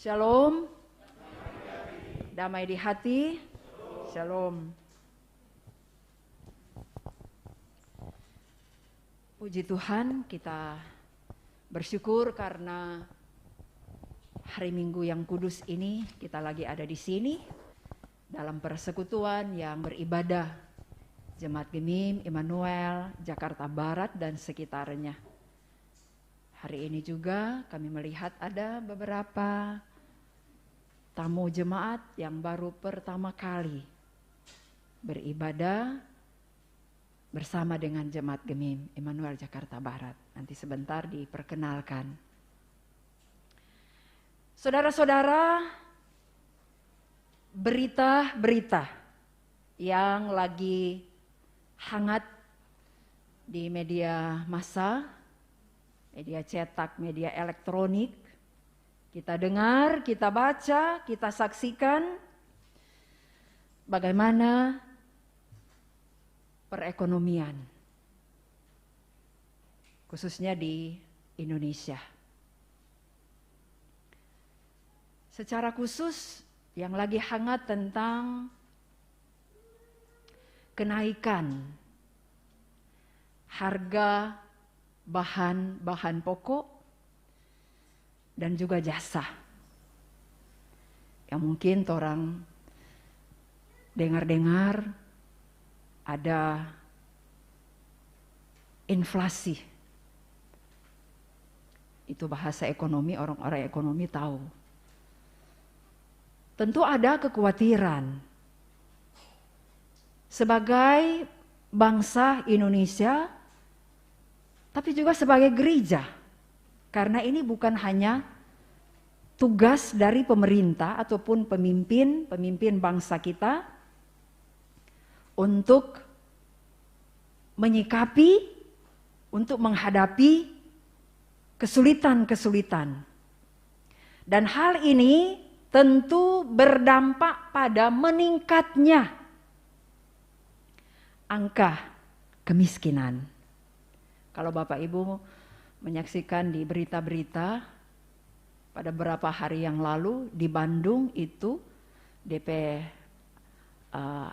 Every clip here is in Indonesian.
Shalom. Damai di hati. Shalom. Puji Tuhan, kita bersyukur karena hari Minggu yang kudus ini kita lagi ada di sini dalam persekutuan yang beribadah Jemaat Gemim Immanuel Jakarta Barat dan sekitarnya. Hari ini juga kami melihat ada beberapa tamu jemaat yang baru pertama kali beribadah bersama dengan Jemaat Gemim Immanuel Jakarta Barat. Nanti sebentar diperkenalkan. Saudara-saudara, berita-berita yang lagi hangat di media massa, media cetak, media elektronik, kita dengar, kita baca, kita saksikan bagaimana perekonomian, khususnya di Indonesia. Secara khusus yang lagi hangat tentang kenaikan harga bahan pokok dan juga jasa. Yang mungkin orang dengar-dengar ada inflasi. Itu bahasa ekonomi, orang-orang ekonomi tahu. Tentu ada kekhawatiran. Sebagai bangsa Indonesia, tapi juga sebagai gereja, karena ini bukan hanya tugas dari pemerintah ataupun pemimpin bangsa kita untuk menyikapi, untuk menghadapi kesulitan-kesulitan. Dan hal ini tentu berdampak pada meningkatnya angka kemiskinan. Kalau Bapak Ibu menyaksikan di berita-berita pada beberapa hari yang lalu di Bandung itu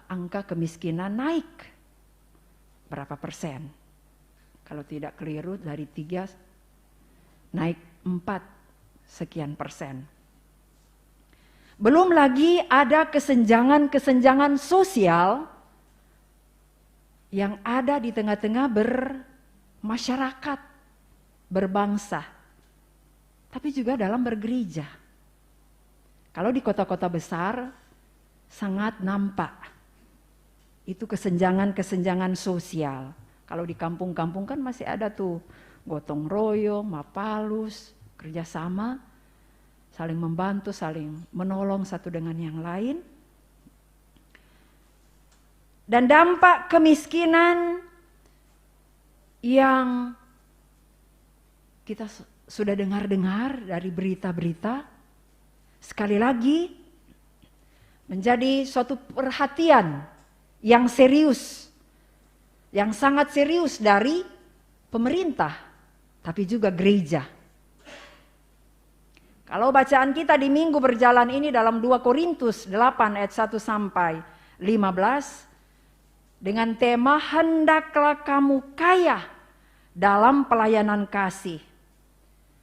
angka kemiskinan naik berapa persen? Kalau tidak keliru dari 3 naik 4 sekian persen. Belum lagi ada kesenjangan sosial yang ada di tengah-tengah masyarakat berbangsa, tapi juga dalam bergereja. Kalau di kota-kota besar sangat nampak itu kesenjangan sosial. Kalau di kampung-kampung kan masih ada tuh gotong royong, mapalus, kerjasama, saling membantu, saling menolong satu dengan yang lain. Dan dampak kemiskinan yang kita sudah dengar-dengar dari berita-berita, sekali lagi menjadi suatu perhatian yang serius, yang sangat serius dari pemerintah, tapi juga gereja. Kalau bacaan kita di minggu berjalan ini dalam 2 Korintus 8 ayat 1 sampai 15, dengan tema hendaklah kamu kaya dalam pelayanan kasih.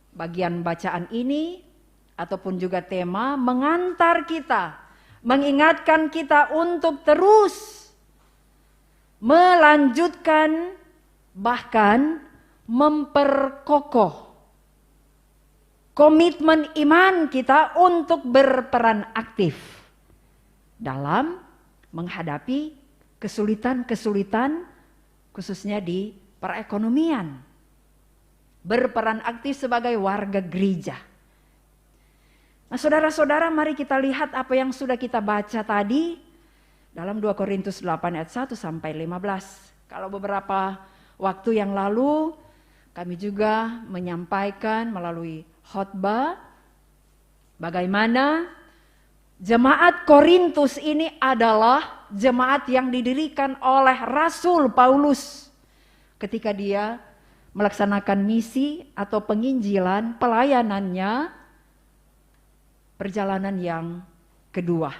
Bagian bacaan ini ataupun juga tema mengantar kita, mengingatkan kita untuk terus melanjutkan bahkan memperkokoh komitmen iman kita untuk berperan aktif dalam menghadapi kesulitan-kesulitan khususnya di perekonomian. Berperan aktif sebagai warga gereja. Nah, saudara-saudara, mari kita lihat apa yang sudah kita baca tadi dalam 2 Korintus 8 ayat 1 sampai 15. Kalau beberapa waktu yang lalu kami juga menyampaikan melalui khotbah bagaimana jemaat Korintus ini adalah jemaat yang didirikan oleh Rasul Paulus ketika dia melaksanakan misi atau penginjilan pelayanannya perjalanan yang kedua.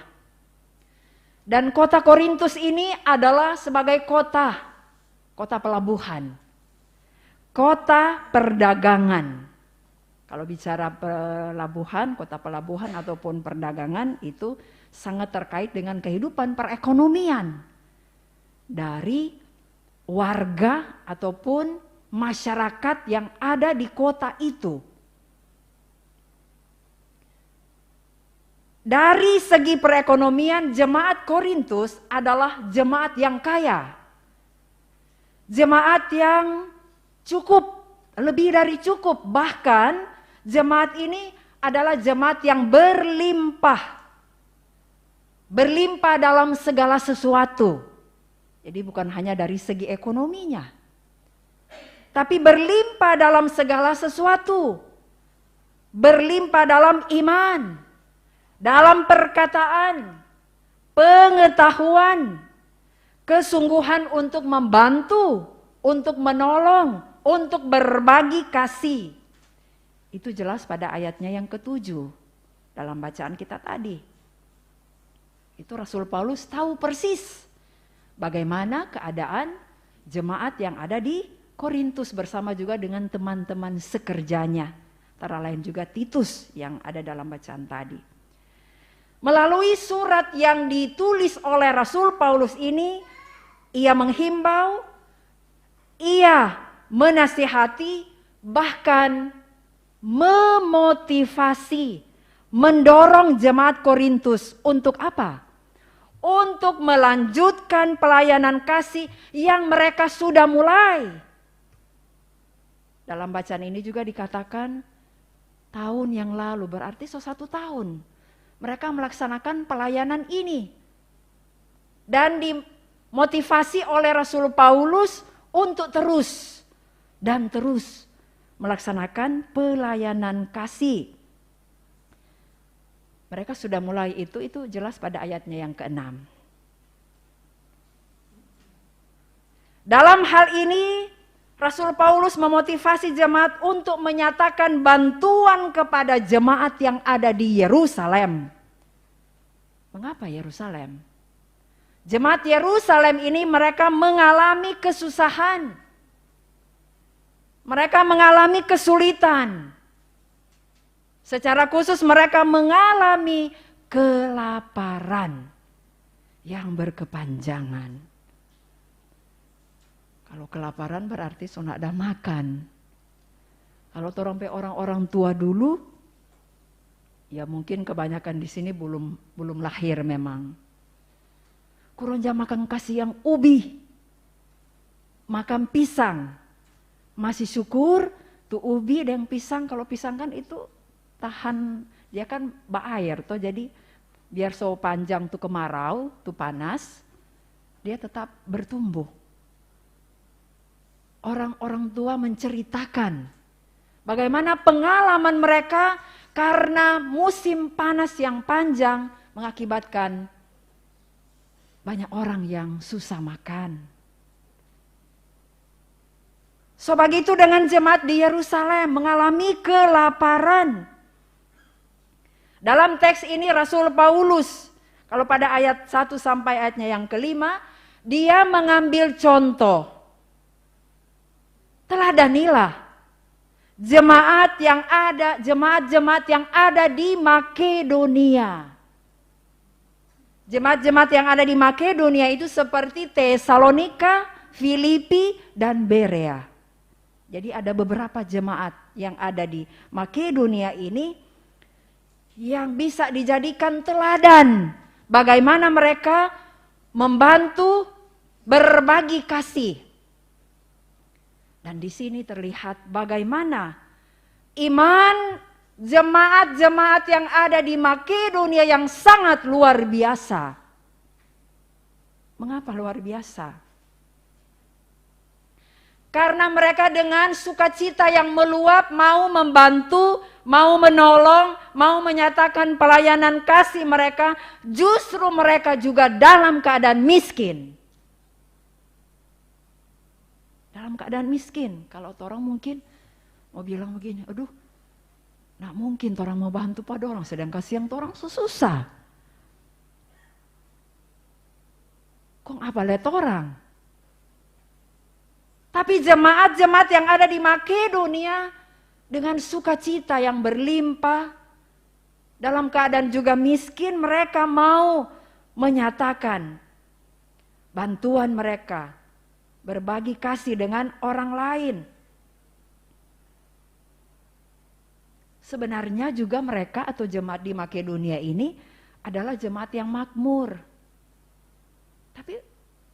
Dan kota Korintus ini adalah sebagai kota pelabuhan, kota perdagangan. Kalau bicara pelabuhan, kota pelabuhan ataupun perdagangan itu sangat terkait dengan kehidupan perekonomian dari warga ataupun masyarakat yang ada di kota itu. Dari segi perekonomian, jemaat Korintus adalah jemaat yang kaya. Jemaat yang cukup, lebih dari cukup. Bahkan jemaat ini adalah jemaat yang berlimpah. Berlimpah dalam segala sesuatu. Jadi bukan hanya dari segi ekonominya. Tapi berlimpah dalam segala sesuatu. Berlimpah dalam iman, dalam perkataan, pengetahuan, kesungguhan untuk membantu, untuk menolong, untuk berbagi kasih. Itu jelas pada ayatnya yang ke-7 dalam bacaan kita tadi. Itu Rasul Paulus tahu persis bagaimana keadaan jemaat yang ada di Korintus bersama juga dengan teman-teman sekerjanya. Antara lain juga Titus yang ada dalam bacaan tadi. Melalui surat yang ditulis oleh Rasul Paulus ini, ia menghimbau, ia menasihati, bahkan memotivasi, mendorong jemaat Korintus untuk apa? Untuk melanjutkan pelayanan kasih yang mereka sudah mulai. Dalam bacaan ini juga dikatakan tahun yang lalu, berarti 1 tahun. Mereka melaksanakan pelayanan ini. Dan dimotivasi oleh Rasul Paulus untuk terus dan terus melaksanakan pelayanan kasih. Mereka sudah mulai itu jelas pada ayatnya yang ke-6. Dalam hal ini Rasul Paulus memotivasi jemaat untuk menyatakan bantuan kepada jemaat yang ada di Yerusalem. Mengapa Yerusalem? Jemaat Yerusalem ini mereka mengalami kesusahan. Mereka mengalami kesulitan. Secara khusus mereka mengalami kelaparan yang berkepanjangan. Kalau kelaparan berarti so nak ada makan. Kalau orang tua dulu, ya mungkin kebanyakan di sini belum lahir memang. Kurang jam makan kasih yang ubi, makan pisang. Masih syukur tuh ubi dan pisang. Kalau pisang kan itu tahan, dia kan air toh, jadi biar so panjang tuh kemarau, tuh panas, dia tetap bertumbuh. Orang-orang tua menceritakan bagaimana pengalaman mereka karena musim panas yang panjang mengakibatkan banyak orang yang susah makan. So begitu dengan jemaat di Yerusalem mengalami kelaparan. Dalam teks ini Rasul Paulus, kalau pada ayat 1 sampai ayatnya yang ke-5, dia mengambil contoh. Teladanilah jemaat jemaat yang ada di Makedonia. Jemaat-jemaat yang ada di Makedonia itu seperti Tesalonika, Filipi, dan Berea. Jadi ada beberapa jemaat yang ada di Makedonia ini yang bisa dijadikan teladan bagaimana mereka membantu berbagi kasih. Dan di sini terlihat bagaimana iman jemaat-jemaat yang ada di Makedonia yang sangat luar biasa. Mengapa luar biasa? Karena mereka dengan sukacita yang meluap mau membantu, mau menolong, mau menyatakan pelayanan kasih mereka, justru mereka juga dalam keadaan miskin. Dalam keadaan miskin. Kalau orang mungkin mau bilang begini, aduh Nah mungkin orang mau bantu pada orang, sedang kasihan orang susah. Kok apa lihat orang? Tapi jemaat-jemaat yang ada di Makedonia dengan sukacita yang berlimpah, dalam keadaan juga miskin, mereka mau menyatakan bantuan mereka, berbagi kasih dengan orang lain. Sebenarnya juga mereka atau jemaat di Makedonia ini adalah jemaat yang makmur. Tapi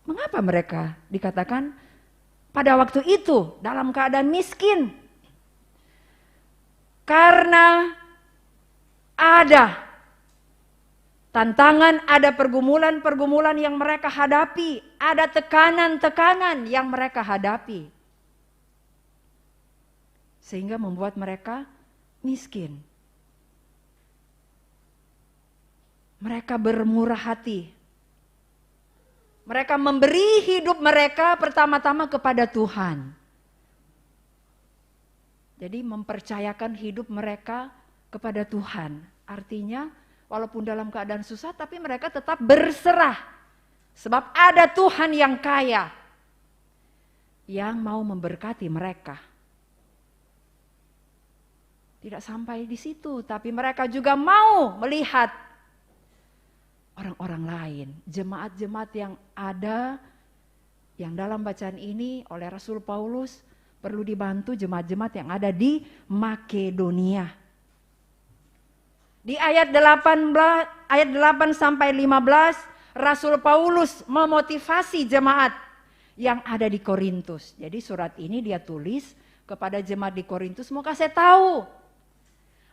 mengapa mereka dikatakan pada waktu itu dalam keadaan miskin? Karena ada tantangan, ada pergumulan-pergumulan yang mereka hadapi, ada tekanan-tekanan yang mereka hadapi. Sehingga membuat mereka miskin. Mereka bermurah hati. Mereka memberi hidup mereka pertama-tama kepada Tuhan. Jadi mempercayakan hidup mereka kepada Tuhan. Artinya walaupun dalam keadaan susah tapi mereka tetap berserah. Sebab ada Tuhan yang kaya yang mau memberkati mereka. Tidak sampai di situ, tapi mereka juga mau melihat orang-orang lain, jemaat-jemaat yang ada, yang dalam bacaan ini oleh Rasul Paulus perlu dibantu jemaat-jemaat yang ada di Makedonia. Di ayat 8 sampai 15, Rasul Paulus memotivasi jemaat yang ada di Korintus. Jadi surat ini dia tulis kepada jemaat di Korintus, mau kasih tahu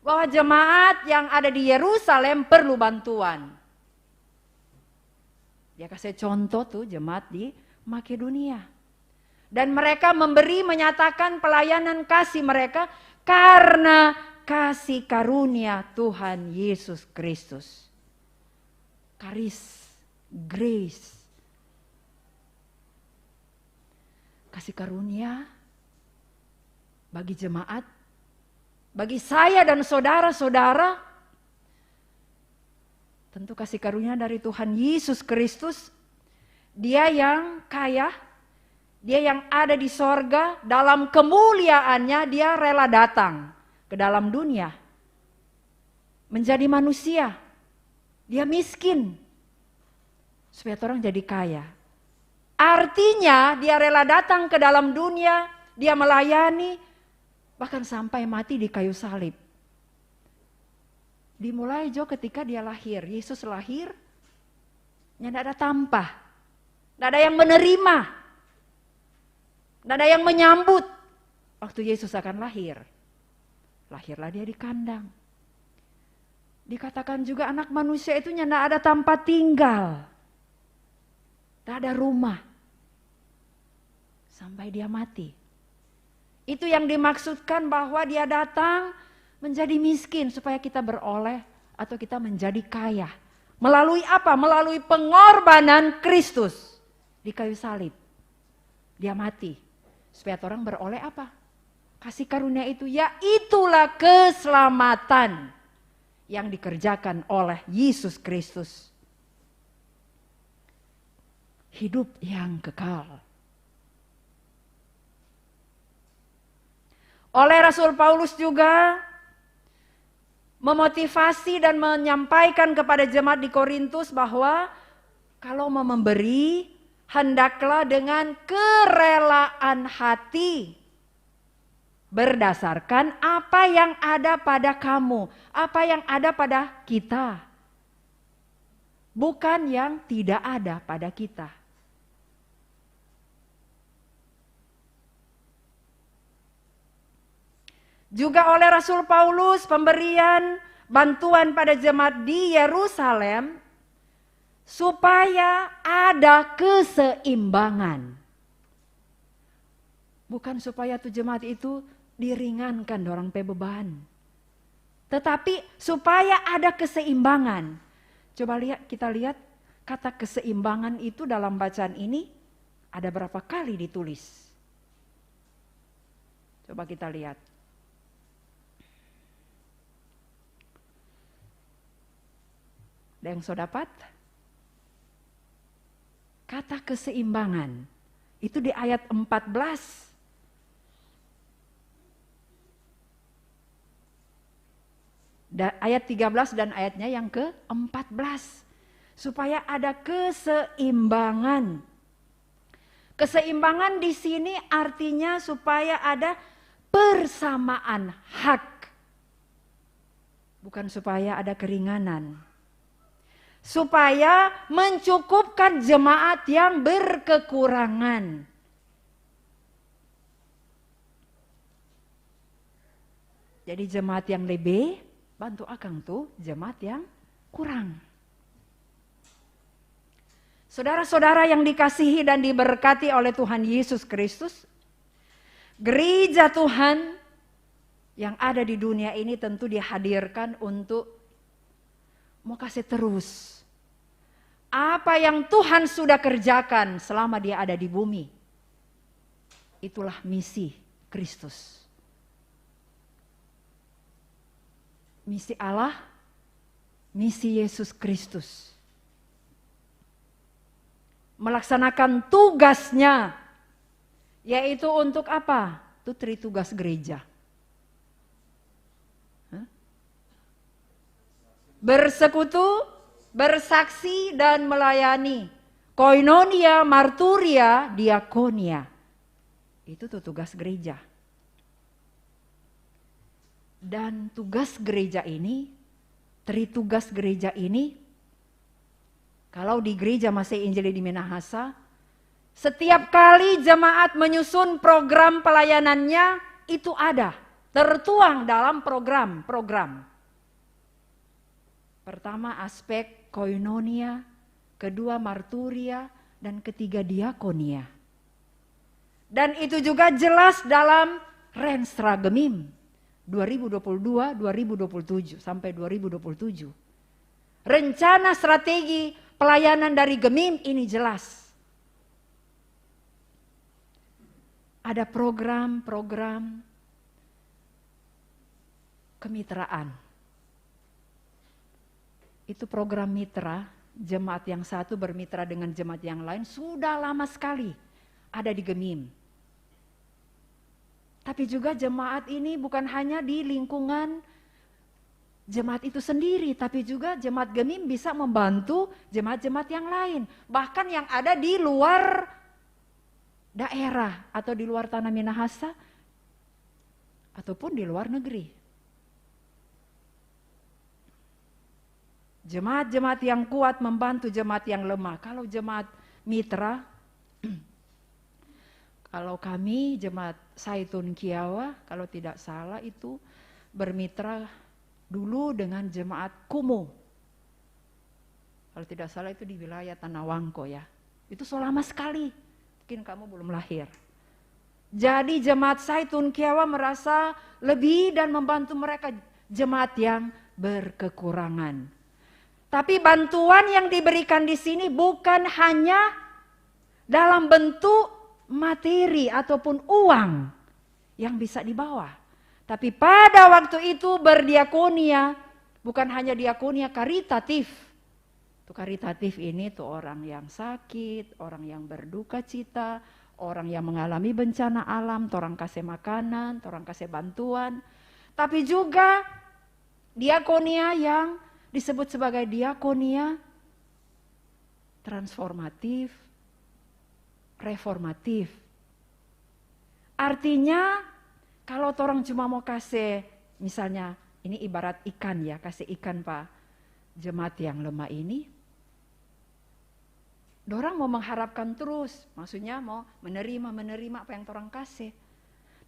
bahwa jemaat yang ada di Yerusalem perlu bantuan. Dia kasih contoh tuh jemaat di Makedonia. Dan mereka menyatakan pelayanan kasih mereka karena kasih karunia Tuhan Yesus Kristus. Grace. Kasih karunia bagi jemaat, bagi saya dan saudara-saudara, tentu kasih karunia dari Tuhan Yesus Kristus. Dia yang kaya, dia yang ada di sorga, dalam kemuliaannya dia rela datang ke dalam dunia. Menjadi manusia, dia miskin, supaya orang jadi kaya. Artinya dia rela datang ke dalam dunia, dia melayani, bahkan sampai mati di kayu salib. Dimulai juga ketika dia lahir. Yesus lahir, tidak ada tampah, tidak ada yang menerima, tidak ada yang menyambut. Waktu Yesus akan lahir, lahirlah dia di kandang. Dikatakan juga anak manusia itu tidak ada tempat tinggal, tidak ada rumah, sampai dia mati. Itu yang dimaksudkan bahwa dia datang menjadi miskin supaya kita beroleh atau kita menjadi kaya. Melalui apa? Melalui pengorbanan Kristus di kayu salib. Dia mati supaya orang beroleh apa? Kasih karunia itu, ya itulah keselamatan yang dikerjakan oleh Yesus Kristus. Hidup yang kekal. Oleh Rasul Paulus juga memotivasi dan menyampaikan kepada jemaat di Korintus bahwa kalau mau memberi, hendaklah dengan kerelaan hati. Berdasarkan apa yang ada pada kamu, apa yang ada pada kita. Bukan yang tidak ada pada kita. Juga oleh Rasul Paulus pemberian bantuan pada jemaat di Yerusalem supaya ada keseimbangan. Bukan supaya tuh jemaat itu diringankan dorang beban, tetapi supaya ada keseimbangan. Coba kita lihat kata keseimbangan itu dalam bacaan ini ada berapa kali ditulis. Coba kita lihat. Ada yang so dapat? Kata keseimbangan itu di ayat 14. Ayat 13 dan ayatnya yang ke-14. Supaya ada keseimbangan. Keseimbangan di sini artinya supaya ada persamaan hak. Bukan supaya ada keringanan. Supaya mencukupkan jemaat yang berkekurangan. Jadi jemaat yang lebih, bantu akang tuh jemaat yang kurang. Saudara-saudara yang dikasihi dan diberkati oleh Tuhan Yesus Kristus, gereja Tuhan yang ada di dunia ini tentu dihadirkan untuk mau kasih terus apa yang Tuhan sudah kerjakan selama dia ada di bumi. Itulah misi Kristus. Misi Allah, misi Yesus Kristus. Melaksanakan tugasnya, yaitu untuk apa? Itu tritugas gereja. Bersekutu, bersaksi dan melayani. Koinonia, marturia, diakonia. Itu tuh tugas gereja. Dan tugas gereja ini, tritugas gereja ini, kalau di gereja Masih Injili di Minahasa, setiap kali jemaat menyusun program pelayanannya, itu ada, tertuang dalam program. Pertama aspek koinonia, kedua marturia, dan ketiga diakonia. Dan itu juga jelas dalam Renstra Gemim 2022-2027 sampai 2027. Rencana strategi pelayanan dari Gemim ini jelas. Ada program-program kemitraan. Itu program mitra, jemaat yang satu bermitra dengan jemaat yang lain sudah lama sekali ada di Gemim. Tapi juga jemaat ini bukan hanya di lingkungan jemaat itu sendiri, tapi juga jemaat Gemim bisa membantu jemaat-jemaat yang lain. Bahkan yang ada di luar daerah atau di luar tanah Minahasa ataupun di luar negeri. Jemaat-jemaat yang kuat membantu jemaat yang lemah. Kalau jemaat mitra, kalau kami jemaat Saitun Kiawa, kalau tidak salah itu bermitra dulu dengan jemaat Kumu. Kalau tidak salah itu di wilayah Tanah Wangko ya. Itu so lama sekali, mungkin kamu belum lahir. Jadi jemaat Saitun Kiawa merasa lebih dan membantu mereka jemaat yang berkekurangan. Tapi bantuan yang diberikan di sini bukan hanya dalam bentuk materi ataupun uang yang bisa dibawa. Tapi pada waktu itu berdiakonia, bukan hanya diakonia karitatif. Itu karitatif ini tuh orang yang sakit, orang yang berduka cita, orang yang mengalami bencana alam, orang kasih makanan, orang kasih bantuan. Tapi juga diakonia yang disebut sebagai diakonia transformatif, reformatif. Artinya kalau orang cuma mau kasih, misalnya ini ibarat ikan ya, kasih ikan Pak jemaat yang lemah ini, dorang mau mengharapkan terus, maksudnya mau menerima apa yang orang kasih.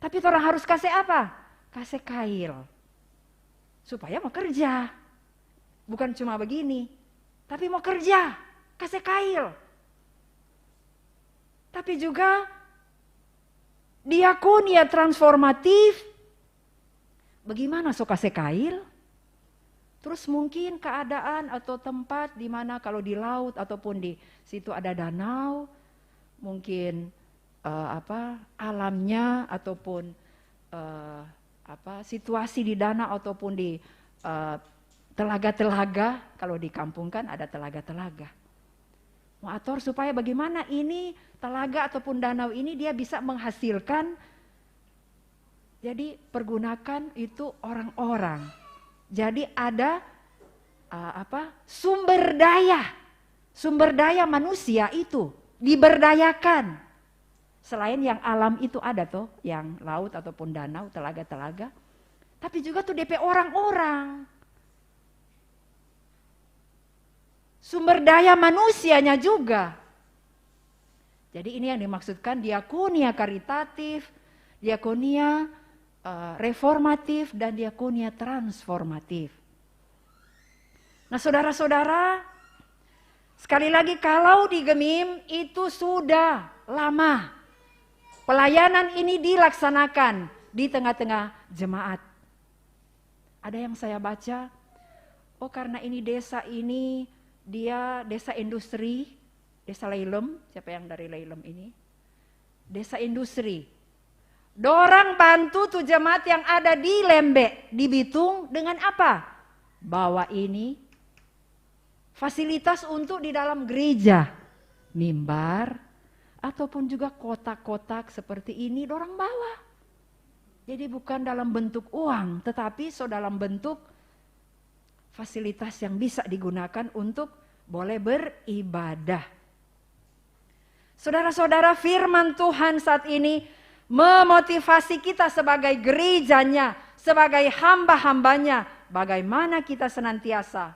Tapi orang harus kasih apa? Kasih kail, supaya mau kerja. Bukan cuma begini, tapi mau kerja, kasih kail. Tapi juga diakonia transformatif. Bagaimana so kasih kail? Terus mungkin keadaan atau tempat di mana kalau di laut ataupun di situ ada danau, mungkin alamnya ataupun situasi di danau ataupun di telaga-telaga, kalau di kampung kan ada telaga-telaga. Mau atur supaya bagaimana ini telaga ataupun danau ini dia bisa menghasilkan. Jadi pergunakan itu orang-orang. Jadi ada sumber daya manusia itu diberdayakan. Selain yang alam itu ada tuh, yang laut ataupun danau, telaga-telaga. Tapi juga tuh DP orang-orang. Sumber daya manusianya juga. Jadi ini yang dimaksudkan diakonia karitatif, diakonia reformatif, dan diakonia transformatif. Nah saudara-saudara, sekali lagi kalau di Gemim itu sudah lama pelayanan ini dilaksanakan di tengah-tengah jemaat. Ada yang saya baca, oh karena ini desa ini, dia desa industri, desa Leilem, siapa yang dari Leilem ini? Desa industri. Dorang bantu tuh jemaat yang ada di Lembe, di Bitung dengan apa? Bawa ini fasilitas untuk di dalam gereja, mimbar, ataupun juga kotak-kotak seperti ini dorang bawa. Jadi bukan dalam bentuk uang, tetapi dalam bentuk fasilitas yang bisa digunakan untuk boleh beribadah. Saudara-saudara, firman Tuhan saat ini memotivasi kita sebagai gerejanya, sebagai hamba-hambanya, bagaimana kita senantiasa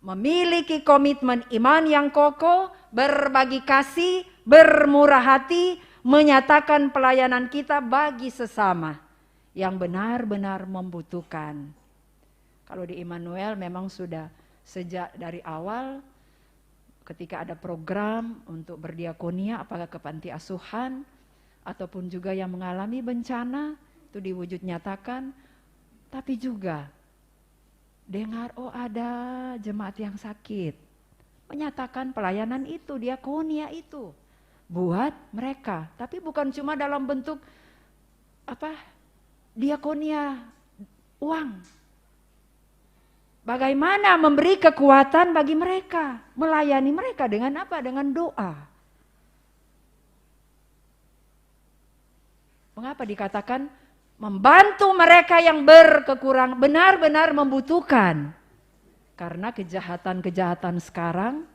memiliki komitmen iman yang kokoh, berbagi kasih, bermurah hati, menyatakan pelayanan kita bagi sesama yang benar-benar membutuhkan. Kalau di Immanuel memang sudah sejak dari awal ketika ada program untuk berdiakonia, apakah ke panti asuhan ataupun juga yang mengalami bencana, itu diwujud nyatakan. Tapi juga dengar, oh ada jemaat yang sakit, menyatakan pelayanan itu, diakonia itu buat mereka. Tapi bukan cuma dalam bentuk diakonia uang. Bagaimana memberi kekuatan bagi mereka, melayani mereka dengan apa? Dengan doa. Mengapa dikatakan membantu mereka yang berkekurangan, benar-benar membutuhkan? Karena kejahatan-kejahatan sekarang,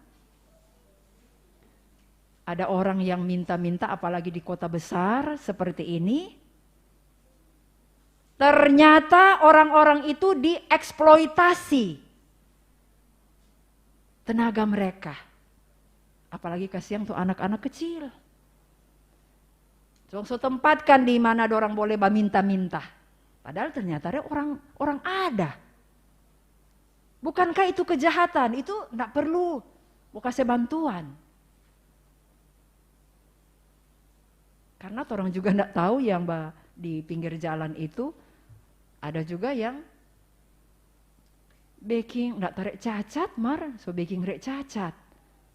ada orang yang minta-minta apalagi di kota besar seperti ini. Ternyata orang-orang itu dieksploitasi tenaga mereka. Apalagi kasihan tuh anak-anak kecil. So tempatkan di mana orang boleh minta-minta. Padahal ternyata ada orang ada. Bukankah itu kejahatan? Itu enggak perlu mau kasih bantuan. Karena orang juga enggak tahu yang di pinggir jalan itu ada juga yang baking enggak tarik cacat so baking rek cacat.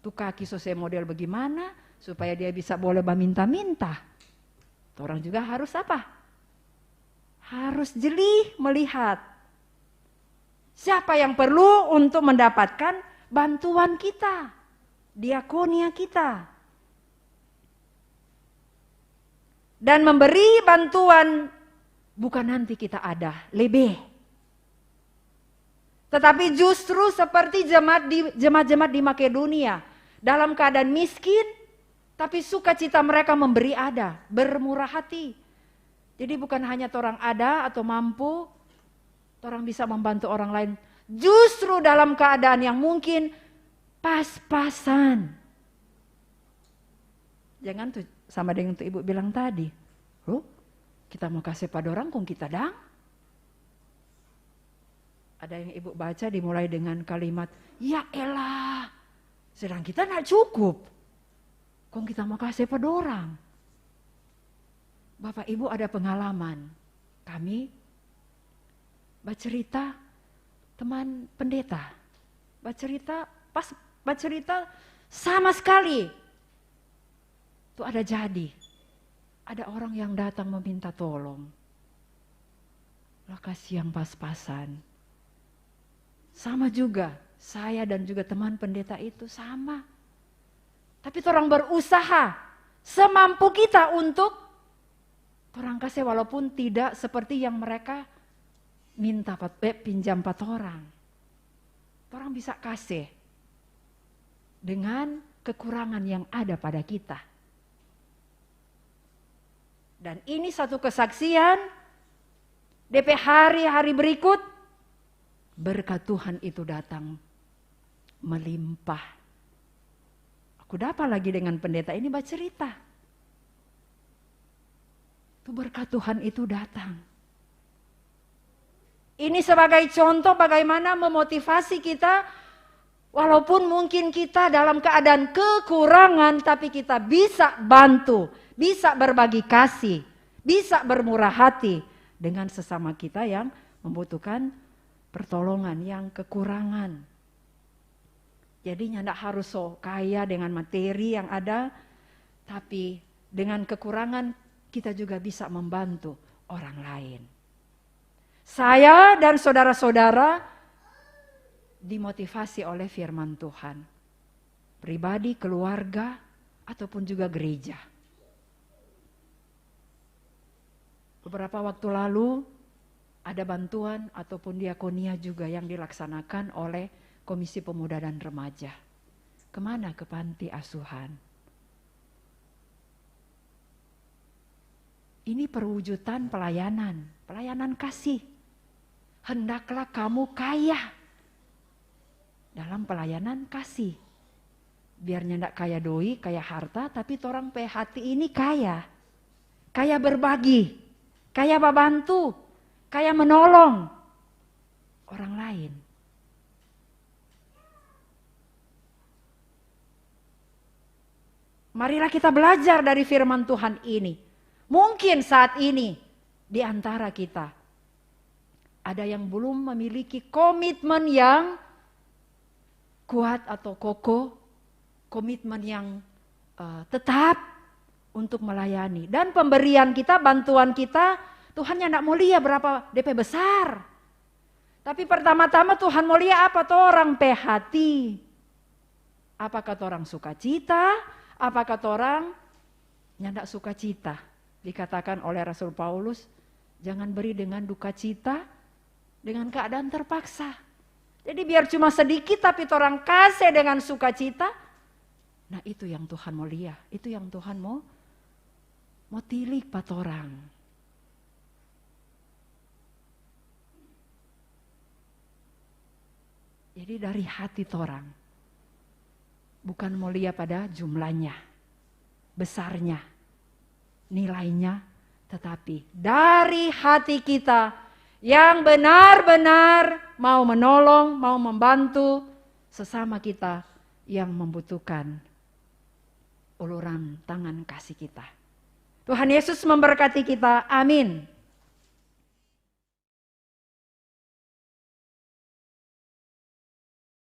Tuh kaki saya model bagaimana supaya dia bisa boleh minta-minta. Orang juga harus apa? Harus jeli melihat siapa yang perlu untuk mendapatkan bantuan kita, diakonia kita. Dan memberi bantuan bukan nanti kita ada, lebih. Tetapi justru seperti jemaat-jemaat di Makedonia, dalam keadaan miskin, tapi sukacita mereka memberi ada, bermurah hati. Jadi bukan hanya orang ada atau mampu, orang bisa membantu orang lain. Justru dalam keadaan yang mungkin pas-pasan. Jangan tuh sama dengan tuh ibu bilang tadi, kita mau kasih pada orang kong kita dang. Ada yang ibu baca dimulai dengan kalimat, ya elah, sedang kita nak cukup. Kong kita mau kasih pada orang. Bapak ibu ada pengalaman. Kami bercerita teman pendeta. Bercerita sama sekali. Itu ada jadi. Ada orang yang datang meminta tolong. Lokasi yang pas-pasan. Sama juga, saya dan juga teman pendeta itu sama. Tapi orang berusaha semampu kita untuk orang kasih walaupun tidak seperti yang mereka minta pinjam 4 orang. Orang bisa kasih dengan kekurangan yang ada pada kita. Dan ini satu kesaksian, DP hari-hari berikut, berkat Tuhan itu datang melimpah. Aku dapat lagi dengan pendeta ini bercerita. Itu berkat Tuhan itu datang. Ini sebagai contoh bagaimana memotivasi kita, walaupun mungkin kita dalam keadaan kekurangan, tapi kita bisa bantu, bisa berbagi kasih, bisa bermurah hati dengan sesama kita yang membutuhkan pertolongan, yang kekurangan. Jadi tidak harus so kaya dengan materi yang ada, tapi dengan kekurangan kita juga bisa membantu orang lain. Saya dan saudara-saudara dimotivasi oleh firman Tuhan. Pribadi, keluarga, ataupun juga gereja. Beberapa waktu lalu ada bantuan ataupun diakonia juga yang dilaksanakan oleh Komisi Pemuda dan Remaja. Kemana? Ke panti asuhan. Ini perwujudan pelayanan, pelayanan kasih. Hendaklah kamu kaya dalam pelayanan kasih. Biar nyendak kaya doi, kaya harta, tapi orang hati ini kaya. Kaya berbagi, kaya membantu, kaya menolong orang lain. Marilah kita belajar dari firman Tuhan ini. Mungkin saat ini di antara kita ada yang belum memiliki komitmen yang kuat atau kokoh, komitmen yang tetap untuk melayani. Dan pemberian kita, bantuan kita, Tuhan tidak mau lihat berapa DP besar. Tapi pertama-tama Tuhan mau lihat apa tuh orang hati. Apakah orang sukacita? Apakah orang nyandak sukacita? Dikatakan oleh Rasul Paulus, jangan beri dengan duka cita, dengan keadaan terpaksa. Jadi biar cuma sedikit tapi orang kasih dengan sukacita. Nah itu yang Tuhan mau lihat, itu yang Tuhan mau tilik pat orang. Jadi dari hati orang. Bukan mau lihat pada jumlahnya, besarnya, nilainya, tetapi dari hati kita yang benar-benar mau menolong, mau membantu sesama kita yang membutuhkan uluran tangan kasih kita. Tuhan Yesus memberkati kita, amin.